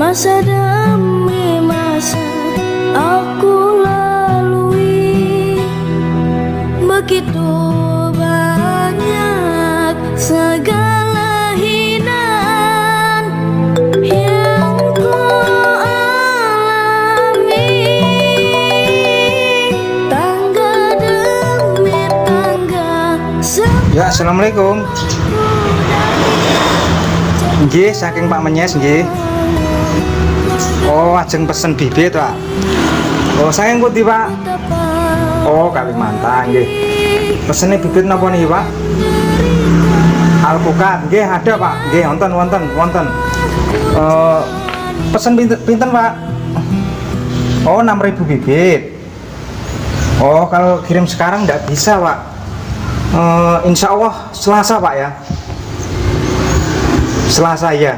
Masa demi masa aku lalui, begitu banyak segala hinaan yang ku alami. Tangga demi tangga. Ya, assalamualaikum. Nggih, saking Pak Menyes nggih. Oh, ajeng pesen bibit, Pak. Oh, saking pundi, Pak? Oh, Kalimantan nggih. Pesene bibit napa niki, Pak? Alpukat nggih, ada, Pak. Nggih, wonten. Pesen pinten, Pak? Oh, 6.000 bibit. Oh, kalau kirim sekarang nggak bisa, Pak. Insya Allah Selasa, Pak ya. Selasa ya.